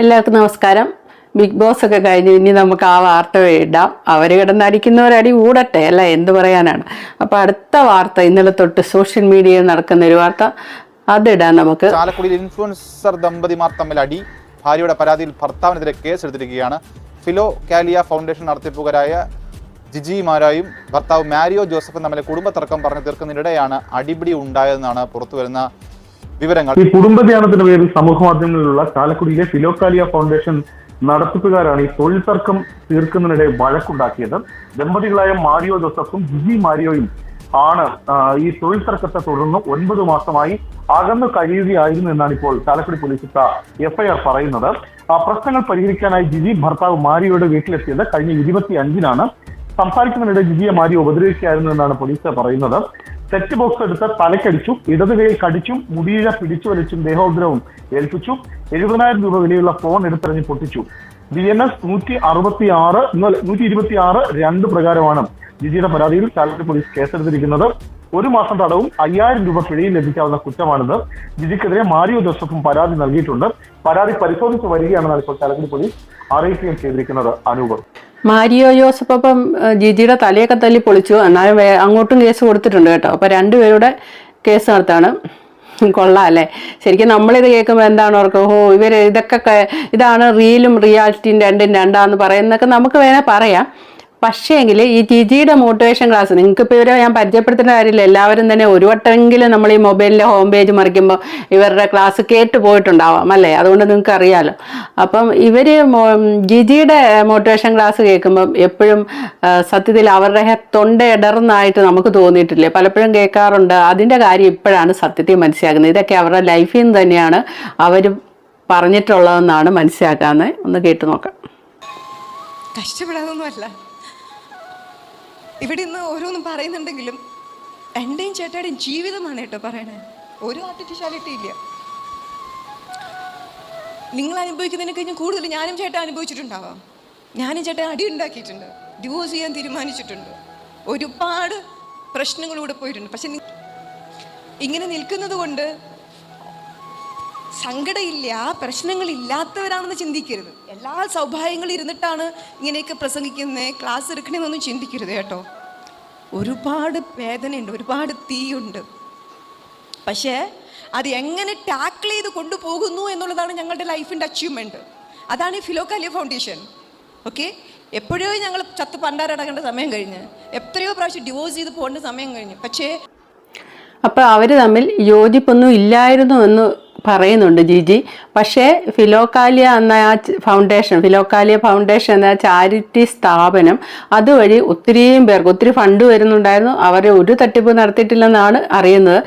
എല്ലാവർക്കും നമസ്കാരം. Big boss ഒക്കെ കഴിഞ്ഞ് ഇനി നമുക്ക് ആ വാർത്ത ഇടാം. അവർ കിടന്നടിക്കുന്നവരടി കൂടട്ടെ, അല്ല എന്ത് പറയാനാണ്. അപ്പോൾ അടുത്ത വാർത്ത ഇന്നലെ തൊട്ട് സോഷ്യൽ മീഡിയയിൽ നടക്കുന്ന ഒരു വാർത്ത, അതിടാം നമുക്ക്. ചാലക്കുടിയിൽ ഇൻഫ്ലുവൻസർ ദമ്പതിമാർ തമ്മിൽ അടി. ഭാര്യയുടെ പരാതിയിൽ ഭർത്താവിനെതിരെ കേസ് എടുത്തിരിക്കുകയാണ്. ഫിലോ കാലിയ ഫൗണ്ടേഷൻ നടത്തിപ്പുകാരായ ജിജി മാരായും ഭർത്താവ് മാരിയോ ജോസഫും തമ്മിലെ കുടുംബ തർക്കം പറഞ്ഞു തീർക്കുന്നതിനിടെയാണ് അടിപിടി ഉണ്ടായതെന്നാണ് പുറത്തുവരുന്ന വിവരങ്ങൾ. ഈ കുടുംബധ്യാനത്തിന്റെ പേരിൽ സമൂഹ മാധ്യമങ്ങളിലുള്ള ചാലക്കുടിയിലെ ഫിലോകാലിയ ഫൗണ്ടേഷൻ നടത്തിപ്പുകാരാണ് ഈ തൊഴിൽ തർക്കം തീർക്കുന്നതിനിടെ വഴക്കുണ്ടാക്കിയത്. ദമ്പതികളായ മാരിയോ ജോസഫും ജിജി മാരിയോയും ആണ് ഈ തൊഴിൽ തർക്കത്തെ തുടർന്ന് 9 മാസമായി അകന്നു കഴിയുകയായിരുന്നു എന്നാണ് ഇപ്പോൾ ചാലക്കുടി പോലീസ് എഫ്ഐആർ പറയുന്നത്. പ്രശ്നങ്ങൾ പരിഹരിക്കാനായി ജിജി ഭർത്താവ് മാരിയോയുടെ വീട്ടിലെത്തിയത് കഴിഞ്ഞ 25-നാണ്. സംസാരിക്കുന്നതിനിടെ ജിജിയെ മാരിയോ ഉപദ്രവിക്കുകയായിരുന്നു എന്നാണ് പോലീസ് പറയുന്നത്. സെറ്റ് ബോക്സ് എടുത്ത് തലക്കടിച്ചു, ഇടത് കൈയിൽ കടിച്ചും മുടിയിഴ പിടിച്ചു വലിച്ചും ദേഹോദ്രവം ഏൽപ്പിച്ചു. 70,000 രൂപ വിലയുള്ള ഫോൺ എടുത്തെറിഞ്ഞ് പൊട്ടിച്ചു. BNS 126(2) പ്രകാരമാണ് ജിജിയുടെ പരാതിയിൽ ചാലക്കുടി പോലീസ് കേസെടുത്തിരിക്കുന്നത്. 1 മാസം തടവും 5,000 രൂപ പിഴയും ലഭിക്കാവുന്ന കുറ്റമാണിത്. ജിജിക്കെതിരെ മാരിയോ ജോസഫും പരാതി നൽകിയിട്ടുണ്ട്. പരാതി പരിശോധിച്ച് വരികയാണെന്നാണ് ഇപ്പോൾ ചാലക്കുടി പോലീസ് അറിയിക്കുകയും ചെയ്തിരിക്കുന്നത്. അനൂപ്, മാരിയോ ജോസഫ് അപ്പം ജിജിയുടെ തലയൊക്കെ തല്ലി പൊളിച്ചു, എന്നാലും അങ്ങോട്ടും കേസ് കൊടുത്തിട്ടുണ്ട് കേട്ടോ. അപ്പോൾ രണ്ടുപേരുടെ കേസ് നടത്താണ്. കൊള്ളാം അല്ലേ? ശരിക്കും നമ്മളിത് കേൾക്കുമ്പോൾ എന്താണ് ഓർക്കുക, ഇവർ ഇതാണ് റിയലും റിയാലിറ്റിയും രണ്ടും രണ്ടാന്ന് പറയുന്നതൊക്കെ നമുക്ക് വേണേൽ പറയാം. പക്ഷേ എങ്കിൽ ഈ ജിജിയുടെ മോട്ടിവേഷൻ ക്ലാസ് നിങ്ങൾക്കിപ്പോൾ ഇവരെ ഞാൻ പരിചയപ്പെടുത്തേണ്ട കാര്യമില്ല. എല്ലാവരും തന്നെ ഒരു വട്ടമെങ്കിലും നമ്മൾ ഈ മൊബൈലിലെ ഹോം പേജ് മറിക്കുമ്പോൾ ഇവരുടെ ക്ലാസ് കേട്ട് പോയിട്ടുണ്ടാവാം അല്ലേ? അതുകൊണ്ട് നിങ്ങൾക്ക് അറിയാമല്ലോ. അപ്പം ഇവർ ജിജിയുടെ മോട്ടിവേഷൻ ക്ലാസ് കേൾക്കുമ്പം എപ്പോഴും സത്യത്തിൽ അവരുടെ തൊണ്ടയിടർന്നായിട്ട് നമുക്ക് തോന്നിയിട്ടില്ലേ? പലപ്പോഴും കേൾക്കാറുണ്ട്. അതിൻ്റെ കാര്യം ഇപ്പോഴാണ് സത്യത്തിൽ മനസ്സിലാക്കുന്നത്. ഇതൊക്കെ അവരുടെ ലൈഫിൽ നിന്ന് തന്നെയാണ് അവർ പറഞ്ഞിട്ടുള്ളതെന്നാണ് മനസ്സിലാക്കാമെന്ന്. ഒന്ന് കേട്ട് നോക്കാം. കഷ്ടപ്പെടാതൊന്നുമല്ല, ഇവിടെ നിന്ന് ഓരോന്നും പറയുന്നുണ്ടെങ്കിലും എൻ്റെയും ചേട്ടായുടെയും ജീവിതമാണ് കേട്ടോ പറയണേ. ഒരു ആർട്ടിഫിഷ്യാലിറ്റി ഇല്ല. നിങ്ങൾ അനുഭവിക്കുന്നതിനെ കഴിഞ്ഞ് കൂടുതൽ ഞാനും ചേട്ടൻ അനുഭവിച്ചിട്ടുണ്ടാവാം. ഞാനും ചേട്ടൻ അടി ഉണ്ടാക്കിയിട്ടുണ്ട്, ഡിവോഴ്സ് ചെയ്യാൻ തീരുമാനിച്ചിട്ടുണ്ട്, ഒരുപാട് പ്രശ്നങ്ങളിലൂടെ പോയിട്ടുണ്ട്. പക്ഷെ ഇങ്ങനെ നിൽക്കുന്നത് കൊണ്ട് സങ്കടമില്ല, പ്രശ്നങ്ങളില്ലാത്തവരാണെന്ന് ചിന്തിക്കരുത്. എല്ലാ സൗഭാഗ്യങ്ങളും ഇരുന്നിട്ടാണ് ഇങ്ങനെയൊക്കെ പ്രസംഗിക്കുന്നത്, ക്ലാസ് എടുക്കണമെന്നൊന്നും ചിന്തിക്കരുത് കേട്ടോ. ഒരുപാട് വേദനയുണ്ട്, ഒരുപാട് തീയുണ്ട്. പക്ഷേ അത് എങ്ങനെ ടാക്കിൾ ചെയ്ത് കൊണ്ടുപോകുന്നു എന്നുള്ളതാണ് ഞങ്ങളുടെ ലൈഫിൻ്റെ അച്ചീവ്മെൻറ്റ്. അതാണ് ഈ ഫിലോകാലിയ ഫൗണ്ടേഷൻ. ഓക്കെ, എപ്പോഴോ ഞങ്ങൾ ചത്ത് പണ്ടാരടക്കേണ്ട സമയം കഴിഞ്ഞ്, എത്രയോ പ്രാവശ്യം ഡിവോഴ്സ് ചെയ്ത് പോകേണ്ട സമയം കഴിഞ്ഞ്. പക്ഷേ അപ്പോൾ അവർ തമ്മിൽ യോജിപ്പൊന്നും ഇല്ലായിരുന്നു എന്ന് പറയുന്നുണ്ട് ജിജി. പക്ഷേ ഫിലോകാലിയ എന്ന ഫിലോകാലിയ ഫൗണ്ടേഷൻ എന്ന ചാരിറ്റി സ്ഥാപനം അതുവഴി ഒത്തിരിയും പേർക്ക് ഒത്തിരി ഫണ്ട് വരുന്നുണ്ടായിരുന്നു. അവരെ ഒരു തട്ടിപ്പ് നടത്തിയിട്ടില്ലെന്നാണ് അറിയുന്നത്.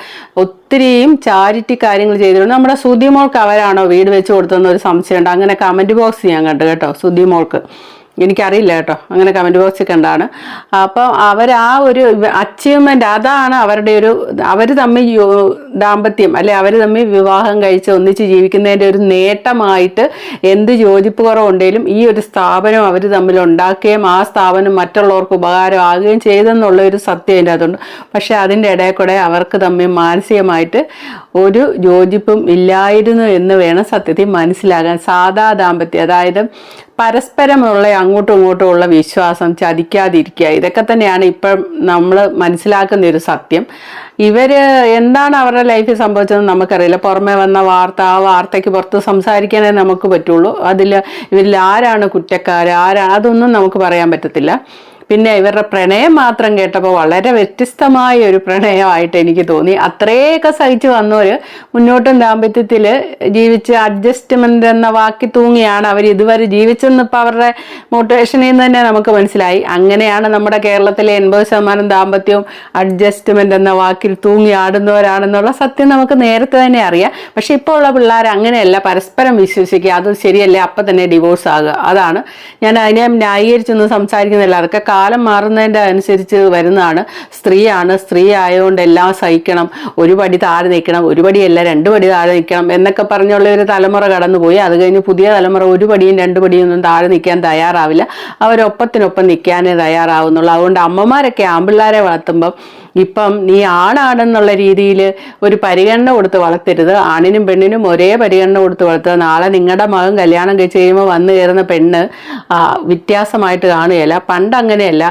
ഒത്തിരിയും ചാരിറ്റി കാര്യങ്ങൾ ചെയ്തിട്ടുണ്ട്. നമ്മുടെ സുധിമോൾക്ക് അവരാണോ വീട് വെച്ച് കൊടുത്തതെന്ന് ഒരു സംശയമുണ്ട്. അങ്ങനെ കമൻറ്റ് ബോക്സ് ഞാൻ കണ്ടു കേട്ടോ. സുധിമോൾക്ക് എനിക്കറിയില്ല കേട്ടോ, അങ്ങനെ കമൻറ്റ് ബോക്സിൽ കണ്ടാണ്. അപ്പം അവർ ആ ഒരു അച്ചീവ്മെൻ്റ്, അതാണ് അവരുടെ ഒരു, അവർ തമ്മിൽ ദാമ്പത്യം അല്ലെ അവർ തമ്മിൽ വിവാഹം കഴിച്ച് ഒന്നിച്ച് ജീവിക്കുന്നതിൻ്റെ ഒരു നേട്ടമായിട്ട് എന്ത് യോജിപ്പ് കുറവുണ്ടെങ്കിലും ഈ ഒരു സ്ഥാപനം അവർ തമ്മിൽ ഉണ്ടാക്കുകയും ആ സ്ഥാപനം മറ്റുള്ളവർക്ക് ഉപകാരമാകുകയും ചെയ്തെന്നുള്ള ഒരു സത്യം അതിൻ്റെ അതുണ്ട്. പക്ഷേ അതിൻ്റെ ഇടയിൽ കൂടെ അവർക്ക് തമ്മിൽ മാനസികമായിട്ട് ഒരു യോജിപ്പും ഇല്ലായിരുന്നു എന്ന് വേണം സത്യത്തിൽ മനസ്സിലാകാൻ. സാധാ ദാമ്പത്യം, അതായത് പരസ്പരമുള്ള അങ്ങോട്ടും ഇങ്ങോട്ടും ഉള്ള വിശ്വാസം, ചതിക്കാതിരിക്കുക, ഇതൊക്കെ തന്നെയാണ് ഇപ്പം നമ്മൾ മനസ്സിലാക്കുന്ന ഒരു സത്യം. ഇവർ എന്താണ് അവരുടെ ലൈഫിൽ സംഭവിച്ചതെന്ന് നമുക്കറിയില്ല. പുറമെ വന്ന വാർത്ത, ആ വാർത്തയ്ക്ക് പുറത്ത് സംസാരിക്കാനേ നമുക്ക് പറ്റുള്ളൂ. ഇവരിൽ ആരാണ് കുറ്റക്കാർ, ആരാണ്, അതൊന്നും നമുക്ക് പറയാൻ പറ്റത്തില്ല. പിന്നെ ഇവരുടെ പ്രണയം മാത്രം കേട്ടപ്പോൾ വളരെ വ്യത്യസ്തമായ ഒരു പ്രണയമായിട്ട് എനിക്ക് തോന്നി. അത്രയൊക്കെ സഹിച്ച് വന്നവർ മുന്നോട്ടും ദാമ്പത്യത്തിൽ ജീവിച്ച് അഡ്ജസ്റ്റ്മെൻ്റ് എന്ന വാക്കി തൂങ്ങിയാണ് അവർ ഇതുവരെ ജീവിച്ചെന്ന് ഇപ്പോൾ അവരുടെ മോട്ടിവേഷനിൽ നിന്ന് തന്നെ നമുക്ക് മനസ്സിലായി. അങ്ങനെയാണ് നമ്മുടെ കേരളത്തിലെ 80% ദാമ്പത്യവും അഡ്ജസ്റ്റ്മെൻ്റ് എന്ന വാക്കിൽ തൂങ്ങി ആടുന്നവരാണെന്നുള്ള സത്യം നമുക്ക് നേരത്തെ തന്നെ അറിയാം. പക്ഷെ ഇപ്പോൾ ഉള്ള പിള്ളേർ അങ്ങനെയല്ല, പരസ്പരം വിശ്വസിക്കുക, അത് ശരിയല്ലേ അപ്പം തന്നെ ഡിവോഴ്സ് ആകുക. അതാണ് ഞാൻ അതിനെ ന്യായീകരിച്ചൊന്നും സംസാരിക്കുന്നില്ല. അതൊക്കെ കാലം മാറുന്നതിൻ്റെ അനുസരിച്ച് വരുന്നതാണ്. സ്ത്രീ ആയതുകൊണ്ട് എല്ലാം സഹിക്കണം, ഒരു പടി താഴെ നിൽക്കണം, ഒരു പടിയല്ല 2 പടി താഴെ നിൽക്കണം എന്നൊക്കെ പറഞ്ഞുള്ള ഒരു തലമുറ കടന്നുപോയി. അത് കഴിഞ്ഞ് പുതിയ തലമുറ 1 പടിയും 2 പടിയും ഒന്നും താഴെ നിൽക്കാൻ തയ്യാറാവില്ല, അവരൊപ്പത്തിനൊപ്പം നിൽക്കാനേ തയ്യാറാവുന്നുള്ളൂ. അതുകൊണ്ട് അമ്മമാരൊക്കെ ആൺപിള്ളേരെ വളർത്തുമ്പം ഇപ്പം നീ ആണാണെന്നുള്ള രീതിയിൽ ഒരു പരിഗണന കൊടുത്ത് വളർത്തരുത്. ആണിനും പെണ്ണിനും ഒരേ പരിഗണന കൊടുത്ത് വളർത്തുക. നാളെ നിങ്ങളുടെ മകൻ കല്യാണം കഴിച്ച് കഴിയുമ്പോൾ വന്നു കയറുന്ന പെണ്ണ് വ്യത്യാസമായിട്ട് കാണുകയില്ല. പണ്ട് അങ്ങനെയല്ല.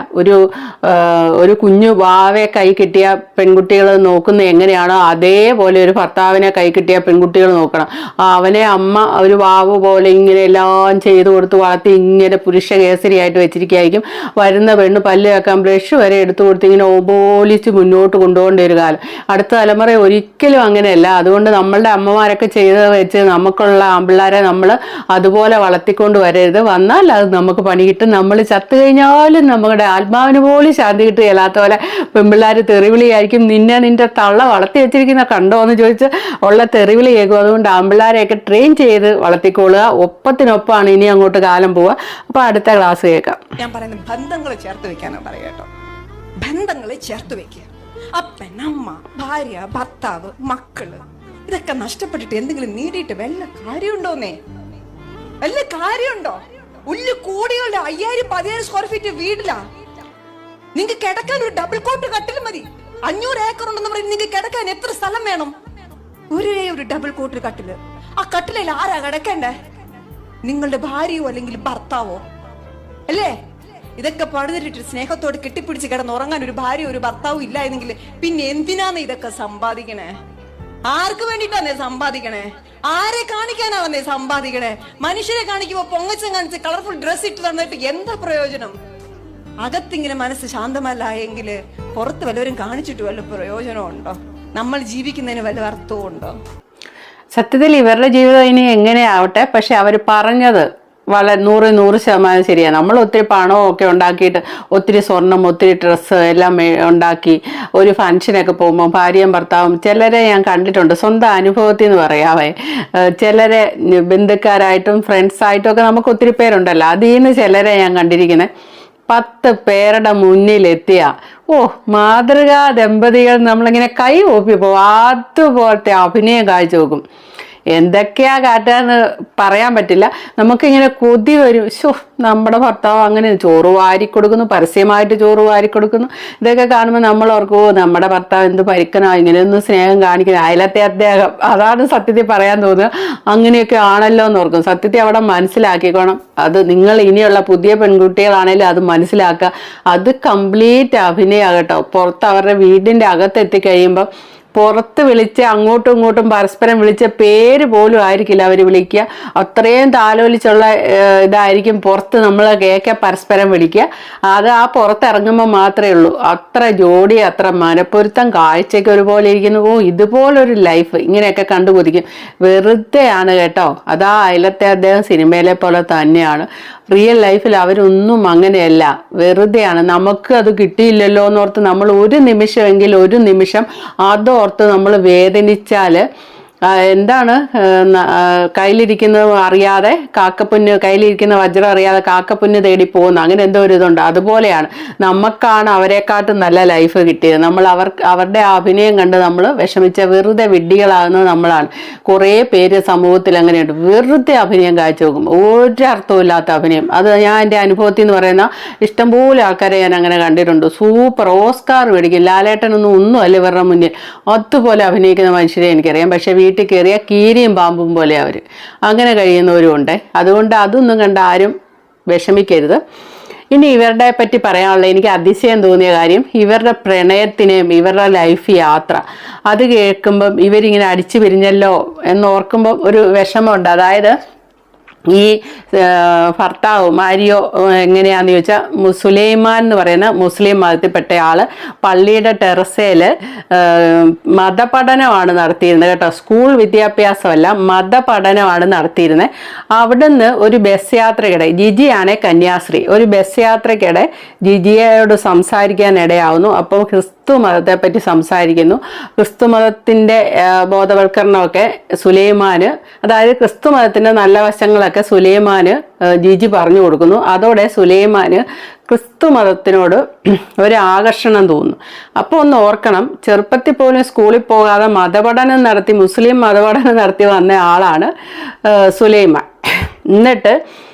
ഒരു കുഞ്ഞു വാവയെ കൈ കിട്ടിയ പെൺകുട്ടികൾ നോക്കുന്ന എങ്ങനെയാണോ അതേപോലെ ഒരു ഭർത്താവിനെ കൈ കിട്ടിയ പെൺകുട്ടികൾ നോക്കണം. അവനെ അമ്മ ഒരു വാവ് പോലെ ഇങ്ങനെ എല്ലാം ചെയ്തു കൊടുത്ത് വളർത്തി ഇങ്ങനെ പുരുഷ കേസരിയായിട്ട് വെച്ചിരിക്കുകയായിരിക്കും. വരുന്ന പെണ്ണ് പല്ല് വെക്കാൻ ബ്രഷ് വരെ എടുത്തു കൊടുത്ത് ഇങ്ങനെ ഓപോലിച്ച് മുന്നോട്ട് കൊണ്ടുപോകേണ്ട ഒരു കാലം. അടുത്ത തലമുറ ഒരിക്കലും അങ്ങനെയല്ല. അതുകൊണ്ട് നമ്മളുടെ അമ്മമാരൊക്കെ ചെയ്ത് വെച്ച് നമുക്കുള്ള ആൺപിള്ളേരെ നമ്മൾ അതുപോലെ വളർത്തിക്കൊണ്ട് വരരുത്. വന്നാൽ അത് നമുക്ക് പണി കിട്ടും. നമ്മൾ ചത്തു കഴിഞ്ഞാലും നമ്മുടെ ആത്മാവിന് പോലും ശാന്തി കിട്ടുകയില്ലാത്ത പോലെ പെൺപിള്ളേർ തെറിവിളിയായിരിക്കും. നിന്റെ തള്ള വളർത്തി വെച്ചിരിക്കുന്ന കണ്ടോ എന്ന് ചോദിച്ച് ഉള്ള തെറിവിളി കേൾക്കും. അതുകൊണ്ട് ആൺപിള്ളേരെയൊക്കെ ട്രെയിൻ ചെയ്ത് വളർത്തിക്കൊള്ളുക. ഒപ്പത്തിനൊപ്പമാണ് ഇനി അങ്ങോട്ട് കാലം പോവുക. അപ്പോൾ അടുത്ത ക്ലാസ് കേൾക്കാം. ഞാൻ പറയുന്നത് ബന്ധങ്ങളെ ചേർത്ത് വെക്കാനാണ് പറയുക കേട്ടോ. ബന്ധങ്ങളെ ചേർത്ത് വെക്കുക. അപ്പൻ, അമ്മ, ഭാര്യ, ഭർത്താവ്, മക്കള് ഇതൊക്കെ നഷ്ടപ്പെട്ടിട്ട് എന്തെങ്കിലും നേടിയിട്ട് വല്ല കാര്യമുണ്ടോന്നേ? വല്ല കാര്യമുണ്ടോ? ഉള്ളു കോടികളുടെ 5000-10,000 സ്ക്വയർ ഫീറ്റ് വീടിലാ. നിങ്ങൾക്ക് കിടക്കാൻ ഒരു ഡബിൾ കോട്ട് കട്ടിൽ മതി. 500 ഏക്കർ ഉണ്ടെന്ന് പറയും. നിങ്ങൾക്ക് കിടക്കാൻ എത്ര സ്ഥലം വേണം? ഒരു ഡബിൾ കോട്ട് കട്ടില്. ആ കട്ടിലിൽ ആരാ കിടക്കണ്ടേ? നിങ്ങളുടെ ഭാര്യയോ അല്ലെങ്കിൽ ഭർത്താവോ അല്ലേ? ഇതൊക്കെ പണിതിട്ട് സ്നേഹത്തോട് കെട്ടിപ്പിടിച്ച് കിടന്നുറങ്ങാൻ ഒരു ഭാര്യ ഒരു ഭർത്താവും ഇല്ല എന്നെങ്കിൽ പിന്നെ എന്തിനാന്ന് ഇതൊക്കെ സമ്പാദിക്കണേ? ആർക്ക് വേണ്ടിട്ടാന്നേ സമ്പാദിക്കണേ? ആരെ കാണിക്കാനാ വന്നേ സമ്പാദിക്കണേ? മനുഷ്യരെ കാണിക്കുമ്പോ പൊങ്ങച്ചം കാണിച്ച് കളർഫുൾ ഡ്രസ് ഇട്ട് തന്നിട്ട് എന്താ പ്രയോജനം? അകത്തിങ്ങനെ മനസ്സ് ശാന്തമല്ല എങ്കിൽ പുറത്ത് വല്ലവരും കാണിച്ചിട്ട് വല്ല പ്രയോജനം ഉണ്ടോ? നമ്മൾ ജീവിക്കുന്നതിന് വല്ല അർത്ഥവും ഉണ്ടോ? സത്യത്തിൽ ഇവരുടെ ജീവിതം ഇനി എങ്ങനെയാവട്ടെ, പക്ഷെ അവർ പറഞ്ഞത് വളരെ 100% ശരിയാണ്. നമ്മൾ ഒത്തിരി പണമൊക്കെ ഉണ്ടാക്കിയിട്ട് ഒത്തിരി സ്വർണം, ഒത്തിരി ഡ്രസ്സ് എല്ലാം ഉണ്ടാക്കി ഒരു ഫംഗ്ഷനൊക്കെ പോകുമ്പോൾ ഭാര്യയും ഭർത്താവും ചിലരെ ഞാൻ കണ്ടിട്ടുണ്ട്. സ്വന്തം അനുഭവത്തിൽ നിന്ന് പറയാവേ, ചിലരെ ബന്ധുക്കാരായിട്ടും ഫ്രണ്ട്സായിട്ടും ഒക്കെ നമുക്ക് ഒത്തിരി പേരുണ്ടല്ലോ. അതിൽ നിന്ന് ചിലരെ ഞാൻ കണ്ടിരിക്കുന്നത് 10 പേരുടെ മുന്നിലെത്തിയ മാതൃകാ ദമ്പതികൾ നമ്മളിങ്ങനെ കൈ ഒപ്പി പോകും. അതുപോലത്തെ അഭിനയം കാഴ്ച വെക്കും. എന്തൊക്കെയാ കാറ്റാന്ന് പറയാൻ പറ്റില്ല. നമുക്കിങ്ങനെ കൊതി വരും. നമ്മുടെ ഭർത്താവ് അങ്ങനെ ചോറ് വാരിക്കൊടുക്കുന്നു, പരസ്യമായിട്ട് ചോറ് വാരിക്കൊടുക്കുന്നു. ഇതൊക്കെ കാണുമ്പോൾ നമ്മൾ ഓർക്കും, നമ്മുടെ ഭർത്താവ് എന്ത് പരിക്കനോ, ഇങ്ങനെയൊന്നും സ്നേഹം കാണിക്കുന്നത്, അയലത്തെ അദ്ദേഹം. അതാണ് സത്യത്തിൽ പറയാൻ തോന്നുന്നത്. അങ്ങനെയൊക്കെ ആണല്ലോ എന്ന് ഓർക്കും. സത്യത്തിൽ അവിടെ മനസ്സിലാക്കിക്കോണം. അത് നിങ്ങൾ ഇനിയുള്ള പുതിയ പെൺകുട്ടികളാണെങ്കിലും അത് മനസ്സിലാക്കുക. അത് കംപ്ലീറ്റ് അഭിനയാകട്ടോ. പുറത്ത് അവരുടെ വീടിൻ്റെ അകത്തെത്തിക്കഴിയുമ്പം പുറത്ത് വിളിച്ച് അങ്ങോട്ടും ഇങ്ങോട്ടും പരസ്പരം വിളിച്ച പേര് പോലും ആയിരിക്കില്ല അവർ വിളിക്കുക. അത്രയും താലോലിച്ചുള്ള ഇതായിരിക്കും പുറത്ത് നമ്മൾ കേൾക്കുക, പരസ്പരം വിളിക്കുക. അത് ആ പുറത്തിറങ്ങുമ്പോൾ മാത്രമേ ഉള്ളൂ. അത്ര ജോഡി, അത്ര മനപ്പൊരുത്തം, കാഴ്ചയ്ക്ക് ഒരുപോലെ ഇരിക്കുന്നു. ഇതുപോലൊരു ലൈഫ് ഇങ്ങനെയൊക്കെ കണ്ടുകൊതിക്കും. വെറുതെയാണ് കേട്ടോ. അതാ അയലത്തെ അദ്ദേഹം സിനിമയിലെ പോലെ തന്നെയാണ്. റിയൽ ലൈഫിൽ അവരൊന്നും അങ്ങനെയല്ല, വെറുതെയാണ്. നമുക്ക് അത് കിട്ടിയില്ലല്ലോ എന്നോർത്ത് നമ്മൾ ഒരു നിമിഷം അതോർത്ത് നമ്മൾ വേദനിച്ചാൽ എന്താണ് കയ്യിലിരിക്കുന്നത് അറിയാതെ കാക്കപ്പുല്ല്, കയ്യിലിരിക്കുന്ന വജ്രം അറിയാതെ കാക്കപ്പുല്ല് തേടി പോകുന്നു. അങ്ങനെ എന്തോ ഒരു ഇതുണ്ട്. അതുപോലെയാണ് നമുക്കാണ് അവരെക്കാട്ടും നല്ല ലൈഫ് കിട്ടിയത്. നമ്മൾ അവരുടെ അഭിനയം കണ്ട് നമ്മൾ വിഷമിച്ച വെറുതെ വിഡ്ഢികളാകുന്നത് നമ്മളാണ്. കുറേ പേര് സമൂഹത്തിൽ അങ്ങനെയുണ്ട്. വെറുതെ അഭിനയം കാഴ്ചവെക്കും, ഒരർത്ഥമില്ലാത്ത അഭിനയം. അത് ഞാൻ എൻ്റെ അനുഭവത്തിൽ നിന്ന് പറയുന്ന ഇഷ്ടംപോലെ ആൾക്കാരെ ഞാൻ അങ്ങനെ കണ്ടിട്ടുണ്ട്. സൂപ്പർ ഓസ്കാർ മേടിക്കും. ലാലേട്ടനൊന്നും ഒന്നുമല്ല ഇവരുടെ മുന്നിൽ. അതുപോലെ അഭിനയിക്കുന്ന മനുഷ്യരെ എനിക്കറിയാം. പക്ഷെ വീട്ടിൽ കയറിയ കീരിയും പാമ്പും പോലെ അവർ അങ്ങനെ കഴിയുന്നവരും ഉണ്ട്. അതുകൊണ്ട് അതൊന്നും കണ്ട ആരും വിഷമിക്കരുത്. ഇനി ഇവരുടെ പറ്റി പറയാനുള്ള എനിക്ക് അതിശയം തോന്നിയ കാര്യം, ഇവരുടെ പ്രണയത്തിനെയും ഇവരുടെ ലൈഫ് യാത്ര അത് കേൾക്കുമ്പം ഇവരിങ്ങനെ അടിച്ചു പിരിഞ്ഞല്ലോ എന്നോർക്കുമ്പം ഒരു വിഷമമുണ്ട്. അതായത് ഈ ഭർത്താവ് മാരിയോ എങ്ങനെയാണെന്ന് ചോദിച്ചാൽ സുലൈമാൻ എന്ന് പറയുന്ന മുസ്ലിം മതത്തിൽപ്പെട്ട ആള് പള്ളിയുടെ ടെറസയിൽ മതപഠനമാണ് നടത്തിയിരുന്നത് കേട്ടോ. സ്കൂൾ വിദ്യാഭ്യാസമല്ല, മതപഠനമാണ് നടത്തിയിരുന്നത്. അവിടുന്ന് ഒരു ബസ് യാത്രക്കിടെ, ജിജിയാണെ കന്യാസ്ത്രീ, ഒരു ബസ് യാത്രക്കിടെ ജിജിയോട് സംസാരിക്കാനിടയാവുന്നു. അപ്പം ക്രിസ്തു മതത്തെ പറ്റി സംസാരിക്കുന്നു. ക്രിസ്തു മതത്തിൻ്റെ ബോധവൽക്കരണമൊക്കെ സുലൈമാന്, അതായത് ക്രിസ്തു മതത്തിൻ്റെ നല്ല വശങ്ങളൊക്കെ സുലൈമാൻ സുലൈമാന് ജിജി പറഞ്ഞു കൊടുക്കുന്നു. അതോടെ സുലൈമാന് ക്രിസ്തു മതത്തിനോട് ഒരു ആകർഷണം തോന്നുന്നു. അപ്പോൾ ഒന്ന് ഓർക്കണം, ചെറുപ്പത്തിൽ പോലും സ്കൂളിൽ പോകാതെ മതപഠനം നടത്തി മുസ്ലിം മതപഠനം നടത്തി വന്ന ആളാണ് സുലൈമാൻ. എന്നിട്ട്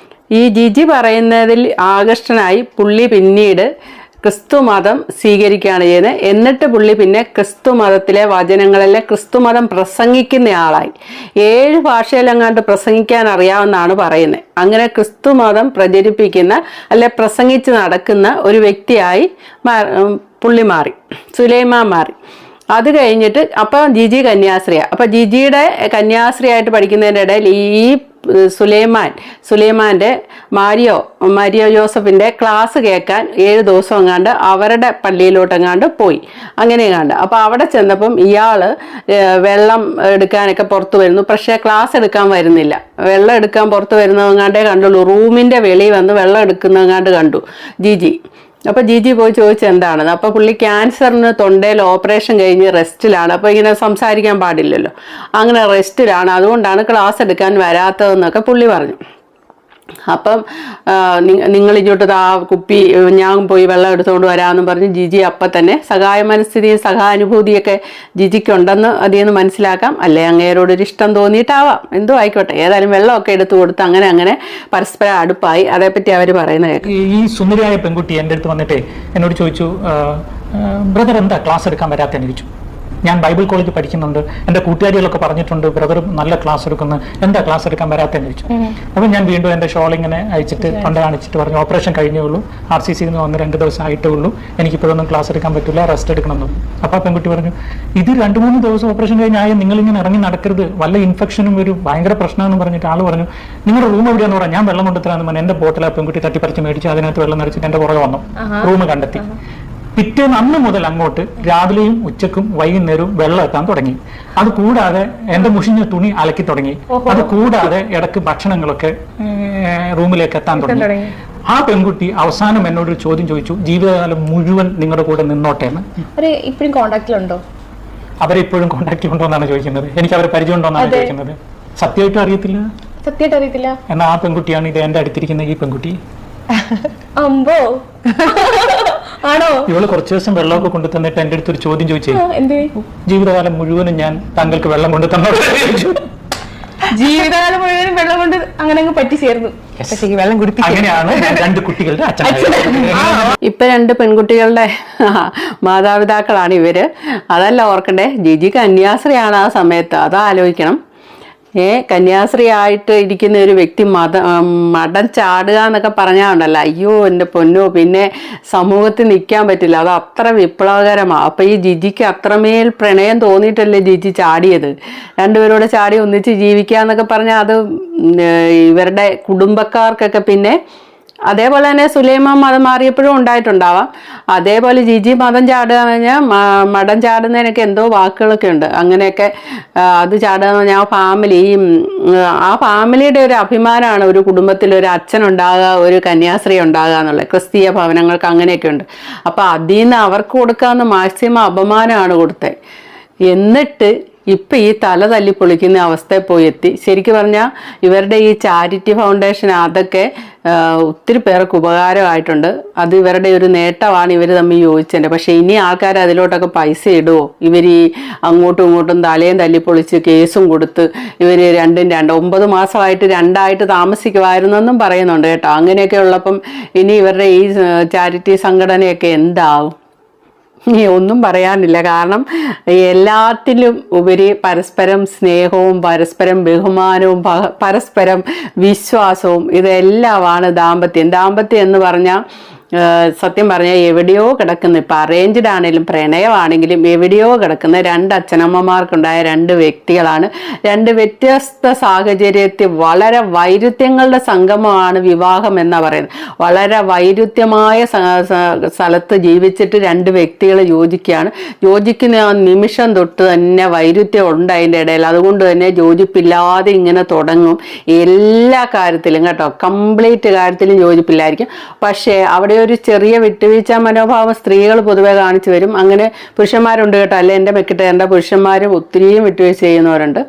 ഈ ജിജി പറയുന്നതിൽ ആകർഷനായി പുള്ളി പിന്നീട് ക്രിസ്തു മതം സ്വീകരിക്കുകയാണ് ചെയ്യുന്നത്. എന്നിട്ട് പുള്ളി പിന്നെ ക്രിസ്തു മതത്തിലെ വചനങ്ങളിലെ ക്രിസ്തു മതം പ്രസംഗിക്കുന്ന ആളായി. 7 ഭാഷയിലെങ്ങാണ്ട് പ്രസംഗിക്കാൻ അറിയാമെന്നാണ് പറയുന്നത്. അങ്ങനെ ക്രിസ്തു മതം പ്രചരിപ്പിക്കുന്ന അല്ലെ പ്രസംഗിച്ച് നടക്കുന്ന ഒരു വ്യക്തിയായി പുള്ളി മാറി, സുലൈമാൻ മാറി. അത് കഴിഞ്ഞിട്ട് അപ്പം ജിജി കന്യാസ്ത്രീയാണ്. അപ്പം ജിജിയുടെ കന്യാസ്ത്രീയായിട്ട് പഠിക്കുന്നതിൻ്റെ ഇടയിൽ ഈ സുലൈമാൻ്റെ മാരിയോ ജോസഫിൻ്റെ ക്ലാസ് കേൾക്കാൻ 7 ദിവസം എങ്ങാണ്ട് അവരുടെ പള്ളിയിലോട്ടെങ്ങാണ്ട് പോയി, അങ്ങനെയെങ്ങാണ്ട്. അപ്പോൾ അവിടെ ചെന്നപ്പം ഇയാൾ വെള്ളം എടുക്കാനൊക്കെ പുറത്ത് വരുന്നു, പക്ഷേ ക്ലാസ് എടുക്കാൻ വരുന്നില്ല. വെള്ളം എടുക്കാൻ പുറത്ത് വരുന്നതെങ്ങാണ്ടേ കണ്ടുള്ളൂ. റൂമിൻ്റെ വെളിയിൽ വന്ന് വെള്ളം എടുക്കുന്നതെങ്ങാണ്ട് കണ്ടു ജിജി. അപ്പോൾ ജിജി പോയി ചോദിച്ചു എന്താണെന്ന്. അപ്പോൾ പുള്ളി ക്യാൻസറിന് തൊണ്ടയിൽ ഓപ്പറേഷൻ കഴിഞ്ഞ് റെസ്റ്റിലാണ്. അപ്പോൾ ഇങ്ങനെ സംസാരിക്കാൻ പാടില്ലല്ലോ, അങ്ങനെ റെസ്റ്റിലാണ്, അതുകൊണ്ടാണ് ക്ലാസ് എടുക്കാൻ വരാത്തതെന്നൊക്കെ പുള്ളി പറഞ്ഞു. അപ്പം നിങ്ങൾ ഇങ്ങോട്ട് ആ കുപ്പി ഞാൻ പോയി വെള്ളം എടുത്തുകൊണ്ട് വരാമെന്നും പറഞ്ഞ് ജിജി അപ്പം തന്നെ സഹായ മനസ്ഥിതിയും സഹാനുഭൂതിയൊക്കെ ജിജിക്കുണ്ടെന്ന് അതിൽ നിന്ന് മനസ്സിലാക്കാം. അല്ലെ അങ്ങേരോടൊരു ഇഷ്ടം തോന്നിയിട്ടാവാം, എന്തോ ആയിക്കോട്ടെ. ഏതായാലും വെള്ളമൊക്കെ എടുത്തു കൊടുത്ത് അങ്ങനെ പരസ്പരം അടുപ്പായി. അതേപ്പറ്റി അവർ പറയുന്നത് കേൾക്കാം. ഈ സുന്ദരിയായ പെൺകുട്ടി എൻ്റെ അടുത്ത് വന്നിട്ട് എന്നോട് ചോദിച്ചു, ബ്രദർ എന്താ ക്ലാസ് എടുക്കാൻ വരാത്തെന്ന് ചോദിച്ചു. ഞാൻ ബൈബിൾ കോളേജ് പഠിക്കുന്നുണ്ട്, എൻ്റെ കൂട്ടുകാരികളൊക്കെ പറഞ്ഞിട്ടുണ്ട് ബ്രദർ നല്ല ക്ലാസ് എടുക്കുന്നു, എന്താ ക്ലാസ് എടുക്കാൻ വരാത്തെന്ന് ചോദിച്ചു. അപ്പോൾ ഞാൻ വീണ്ടും എൻ്റെ ഷോൾ ഇങ്ങനെ അയച്ചിട്ട് തൊണ്ട കാണിച്ചിട്ട് പറഞ്ഞു, ഓപ്പറേഷൻ കഴിഞ്ഞേ ഉള്ളൂ, RCCയിൽ നിന്ന് വന്ന് 2 ദിവസം ആയിട്ടേ ഉള്ളൂ, എനിക്കിപ്പോഴൊന്നും ക്ലാസ് എടുക്കാൻ പറ്റില്ല, റെസ്റ്റ് എടുക്കണമെന്ന്. അപ്പോൾ പെൺകുട്ടി പറഞ്ഞു, ഇത് 2-3 ദിവസം ഓപ്പറേഷൻ കഴിഞ്ഞാൽ നിങ്ങളിങ്ങനെ ഇറങ്ങി നടക്കരുത്, വല്ല ഇൻഫെക്ഷനും വരും, ഭയങ്കര പ്രശ്നമെന്ന് പറഞ്ഞിട്ട് ആൾ പറഞ്ഞു, നിങ്ങളുടെ റൂം എവിടെയാണെന്ന് പറഞ്ഞാൽ ഞാൻ വെള്ളം കൊണ്ടുത്തരാമെന്ന് പറഞ്ഞു. എൻ്റെ ബോട്ടിൽ ആ പെൺകുട്ടി തട്ടിപ്പറിച്ച് മേടിച്ച് അതിനകത്ത് വെള്ളം നിറച്ചിട്ട് എൻ്റെ പുറകെ വന്നു, റൂം കണ്ടെത്തി. പിറ്റേന്ന് അന്ന് മുതൽ അങ്ങോട്ട് രാവിലെയും ഉച്ചക്കും വൈകുന്നേരവും വെള്ളം എത്താൻ തുടങ്ങി. അത് കൂടാതെ എൻ്റെ മുഷിഞ്ഞ തുണി അലക്കി തുടങ്ങി. അത് കൂടാതെ ഇടയ്ക്ക് ഭക്ഷണങ്ങളൊക്കെ റൂമിലേക്ക് എത്താൻ തുടങ്ങി. ആ പെൺകുട്ടി അവസാനം എന്നോടൊരു ചോദ്യം ചോദിച്ചു, ജീവിതകാലം മുഴുവൻ നിങ്ങളുടെ കൂടെ നിന്നോട്ടെ എന്ന്. ഇപ്പോഴും കോണ്ടാക്റ്റിലുണ്ടോ? അവരെ ഇപ്പോഴും കോണ്ടാക്ട് ഉണ്ടോ എന്നാണ് ചോദിക്കുന്നത്. എനിക്ക് അവരെ പരിചയം ഉണ്ടോ എന്നാണ് ചോദിക്കുന്നത്. സത്യമായിട്ടും അറിയത്തില്ല. സത്യമായിട്ട് അറിയത്തില്ല. എന്നാൽ ആ പെൺകുട്ടിയാണ് ഇത് എൻ്റെ അടുത്തിരിക്കുന്ന ഈ പെൺകുട്ടി. അമ്പോ ആണോ? ഇവള് കുറച്ചു ദിവസം വെള്ളമൊക്കെ കൊണ്ടു തന്നിട്ട് എന്റെ അടുത്തൊരു ചോദ്യം ചോദിച്ചേ, ജീവിതകാലം മുഴുവനും ഞാൻ താങ്കൾക്ക് വെള്ളം കൊണ്ടു തന്നോ? ജീവിതകാലം മുഴുവനും വെള്ളം കൊണ്ട് അങ്ങനെ അങ്ങ് പറ്റി ചേർന്നു. വെള്ളം കുടിപ്പിക്കും. അങ്ങനെയാണ് 2 കുട്ടികളുടെ അച്ഛൻ. ഇപ്പൊ 2 പെൺകുട്ടികളുടെ മാതാപിതാക്കളാണ് ഇവര്. അതല്ല ഓർക്കണ്ടേ, ജിജി കന്യാസ്ത്രീയാണ് ആ സമയത്ത്, അതാലോചിക്കണം. കന്യാസ്ത്രീ ആയിട്ട് ഇരിക്കുന്ന ഒരു വ്യക്തി മടം ചാടുക എന്നൊക്കെ പറഞ്ഞാണ്ടല്ലോ, അയ്യോ എൻ്റെ പൊന്നോ, പിന്നെ സമൂഹത്തിൽ നിൽക്കാൻ പറ്റില്ല. അത് അത്ര വിപ്ലവകരമാണ്. അപ്പം ഈ ജിജിക്ക് അത്രമേൽ പ്രണയം തോന്നിയിട്ടല്ലേ ജിജി ചാടിയത്. 2 പേരോട് ചാടി ഒന്നിച്ച് ജീവിക്കുക എന്നൊക്കെ പറഞ്ഞാൽ അത് ഇവരുടെ കുടുംബക്കാർക്കൊക്കെ പിന്നെ അതേപോലെ തന്നെ സുലൈമാൻ മതം മാറിയപ്പോഴും ഉണ്ടായിട്ടുണ്ടാവാം. അതേപോലെ ജിജി മതം ചാടുക എന്ന് പറഞ്ഞാൽ മടം ചാടുന്നതിനൊക്കെ എന്തോ വാക്കുകളൊക്കെ ഉണ്ട്. അങ്ങനെയൊക്കെ അത് ചാടുക എന്ന് പറഞ്ഞാൽ ആ ഫാമിലിയുടെ ഒരു അഭിമാനമാണ് ഒരു കുടുംബത്തിൽ ഒരു അച്ഛനുണ്ടാകുക, ഒരു കന്യാസ്ത്രീ ഉണ്ടാകുക എന്നുള്ളത്. ക്രിസ്തീയ ഭവനങ്ങൾക്ക് അങ്ങനെയൊക്കെ ഉണ്ട്. അപ്പോൾ അതിൽ നിന്ന് അവർക്ക് കൊടുക്കാവുന്ന മാക്സിമം അപമാനമാണ് കൊടുത്തത്. എന്നിട്ട് ഇപ്പം ഈ തല തല്ലി പൊളിക്കുന്ന അവസ്ഥയിൽ പോയി എത്തി. ശരിക്കും പറഞ്ഞാൽ ഇവരുടെ ഈ ചാരിറ്റി ഫൗണ്ടേഷൻ അതൊക്കെ ഒത്തിരി പേർക്ക് ഉപകാരമായിട്ടുണ്ട്. അത് ഇവരുടെ ഒരു നേട്ടമാണ് ഇവർ തമ്മിൽ യോജിച്ചതിൻ്റെ. പക്ഷേ ഇനി ആൾക്കാർ അതിലോട്ടൊക്കെ പൈസ ഇടുമോ? ഇവർ ഈ അങ്ങോട്ടും ഇങ്ങോട്ടും തലയും തല്ലിപ്പൊളിച്ച് കേസും കൊടുത്ത് ഇവർ 9 മാസമായിട്ട് 2ആയിട്ട് താമസിക്കുമായിരുന്നെന്നും പറയുന്നുണ്ട് കേട്ടോ. അങ്ങനെയൊക്കെ ഉള്ളപ്പം ഇനി ഇവരുടെ ഈ ചാരിറ്റി സംഘടനയൊക്കെ എന്താവും? ഒന്നും പറയാനില്ല. കാരണം എല്ലാത്തിലും ഉപരി പരസ്പരം സ്നേഹവും പരസ്പരം ബഹുമാനവും പരസ്പരം വിശ്വാസവും ഇതെല്ലാമാണ് ദാമ്പത്യം. ദാമ്പത്യം എന്ന് പറഞ്ഞാൽ സത്യം പറഞ്ഞാൽ എവിടെയോ കിടക്കുന്ന, ഇപ്പം അറേഞ്ച്ഡ് ആണെങ്കിലും പ്രണയമാണെങ്കിലും എവിടെയോ കിടക്കുന്ന 2 അച്ഛനമ്മമാർക്കുണ്ടായ 2 വ്യക്തികളാണ്. 2 വ്യത്യസ്ത സാഹചര്യത്തിൽ വളരെ വൈരുദ്ധ്യങ്ങളുടെ സംഗമമാണ് വിവാഹം എന്നാ പറയുന്നത്. വളരെ വൈരുദ്ധ്യമായ സ്ഥലത്ത് ജീവിച്ചിട്ട് 2 വ്യക്തികൾ യോജിക്കുന്ന നിമിഷം തൊട്ട് തന്നെ വൈരുദ്ധ്യം ഉണ്ട് അതിൻ്റെ ഇടയിൽ. അതുകൊണ്ട് തന്നെ യോജിപ്പില്ലാതെ ഇങ്ങനെ തുടങ്ങും എല്ലാ കാര്യത്തിലും കേട്ടോ. കംപ്ലീറ്റ് കാര്യത്തിലും യോജിപ്പില്ലായിരിക്കും. പക്ഷേ അവിടെ ഒരു ചെറിയ വിട്ടുവീഴ്ച മനോഭാവം സ്ത്രീകൾ പൊതുവെ കാണിച്ചു വരും. അങ്ങനെ പുരുഷന്മാരുണ്ട് കേട്ടോ. അല്ലെ എൻ്റെ മെക്കിട്ടേണ്ട പുരുഷന്മാരും ഒത്തിരിയും വിട്ടുവീഴ്ച ചെയ്യുന്നവരുണ്ട്.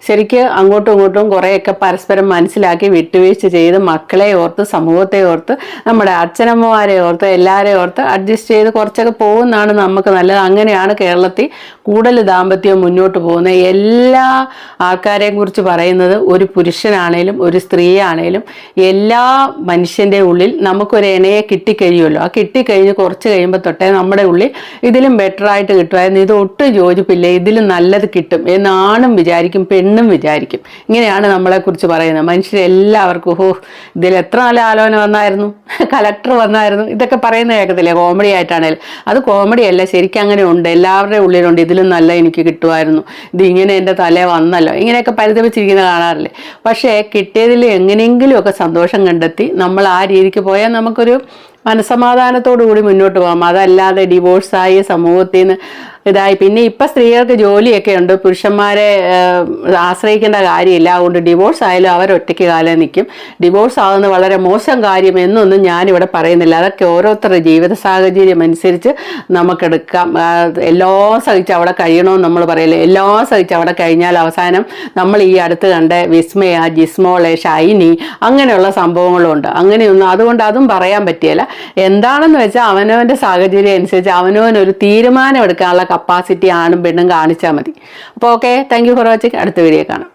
ശരിക്ക് അങ്ങോട്ടും ഇങ്ങോട്ടും കുറേയൊക്കെ പരസ്പരം മനസ്സിലാക്കി വിട്ടുവീഴ്ച ചെയ്ത് മക്കളെ ഓർത്ത് സമൂഹത്തെ ഓർത്ത് നമ്മുടെ അച്ഛനമ്മമാരെ ഓർത്ത് എല്ലാവരെയും ഓർത്ത് അഡ്ജസ്റ്റ് ചെയ്ത് കുറച്ചൊക്കെ പോകുന്നതാണ് നമുക്ക് നല്ലത്. അങ്ങനെയാണ് കേരളത്തിൽ കൂടുതൽ ദാമ്പത്യം മുന്നോട്ട് പോകുന്നത്. എല്ലാ ആൾക്കാരെയും കുറിച്ച് പറയുന്നത് ഒരു പുരുഷനാണേലും ഒരു സ്ത്രീ ആണേലും എല്ലാ മനുഷ്യൻ്റെ ഉള്ളിൽ നമുക്കൊരു ഇണയെ കിട്ടിക്കഴിയുമല്ലോ. ആ കിട്ടിക്കഴിഞ്ഞ് കുറച്ച് കഴിയുമ്പോൾ തൊട്ടേ നമ്മുടെ ഉള്ളിൽ ഇതിലും ബെറ്ററായിട്ട് കിട്ടുമായിരുന്നു, ഇത് ഒട്ടും യോജിപ്പില്ല, ഇതിലും നല്ലത് കിട്ടും എന്നാണും വിചാരിക്കും, പെണ്ണും വിചാരിക്കും. ഇങ്ങനെയാണ് നമ്മളെക്കുറിച്ച് പറയുന്നത്. മനുഷ്യരെല്ലാവർക്കും ഇതിൽ എത്ര നല്ല ആലോചന വന്നായിരുന്നു, കളക്ടർ വന്നായിരുന്നു, ഇതൊക്കെ പറയുന്ന കേൾക്കത്തില്ലേ കോമഡി ആയിട്ടാണേലും. അത് കോമഡി അല്ല, ശരിക്കും അങ്ങനെ ഉണ്ട്, എല്ലാവരുടെയും ഉള്ളിലുണ്ട് ഇതിലും നല്ല എനിക്ക് കിട്ടുമായിരുന്നു, ഇത് ഇങ്ങനെ എൻ്റെ തലേ വന്നല്ലോ, ഇങ്ങനെയൊക്കെ പരിതപിച്ചിരിക്കുന്ന കാണാറില്ലേ. പക്ഷേ കിട്ടിയതിൽ എങ്ങനെയെങ്കിലും ഒക്കെ സന്തോഷം കണ്ടെത്തി നമ്മൾ ആ രീതിക്ക് പോയാൽ നമുക്കൊരു മനസ്സമാധാനത്തോടു കൂടി മുന്നോട്ട് പോകാം. അതല്ലാതെ ഡിവോഴ്സായി സമൂഹത്തിൽ നിന്ന് ഇതായി പിന്നെ ഇപ്പം സ്ത്രീകൾക്ക് ജോലിയൊക്കെ ഉണ്ട്, പുരുഷന്മാരെ ആശ്രയിക്കേണ്ട കാര്യമില്ല. അതുകൊണ്ട് ഡിവോഴ്സ് ആയാലും അവരൊറ്റയ്ക്ക് കാലം നിൽക്കും. ഡിവോഴ്സ് ആകുന്നത് വളരെ മോശം കാര്യം എന്നൊന്നും ഞാനിവിടെ പറയുന്നില്ല. അതൊക്കെ ഓരോരുത്തരുടെ ജീവിത സാഹചര്യം അനുസരിച്ച് നമുക്കെടുക്കാം. എല്ലാം സഹിച്ച് അവിടെ കഴിയണമെന്ന് നമ്മൾ പറയില്ലേ, എല്ലാം സഹിച്ച് അവിടെ കഴിഞ്ഞാൽ അവസാനം നമ്മൾ ഈ അടുത്ത് കണ്ട വിസ്മയ, ജിസ്മോളെ, ഷൈനി അങ്ങനെയുള്ള സംഭവങ്ങളുണ്ട്. അങ്ങനെയൊന്നും അതുകൊണ്ട് അതും പറയാൻ പറ്റിയല്ല. എന്താണെന്ന് വെച്ചാൽ അവനവൻ്റെ സാഹചര്യം അനുസരിച്ച് അവനവനൊരു തീരുമാനം എടുക്കാനുള്ള കപ്പാസിറ്റി ആണും പെണ്ണും കാണിച്ചാൽ മതി. അപ്പോൾ okay, thank you for watching. അടുത്ത വീഡിയോ കാണാം.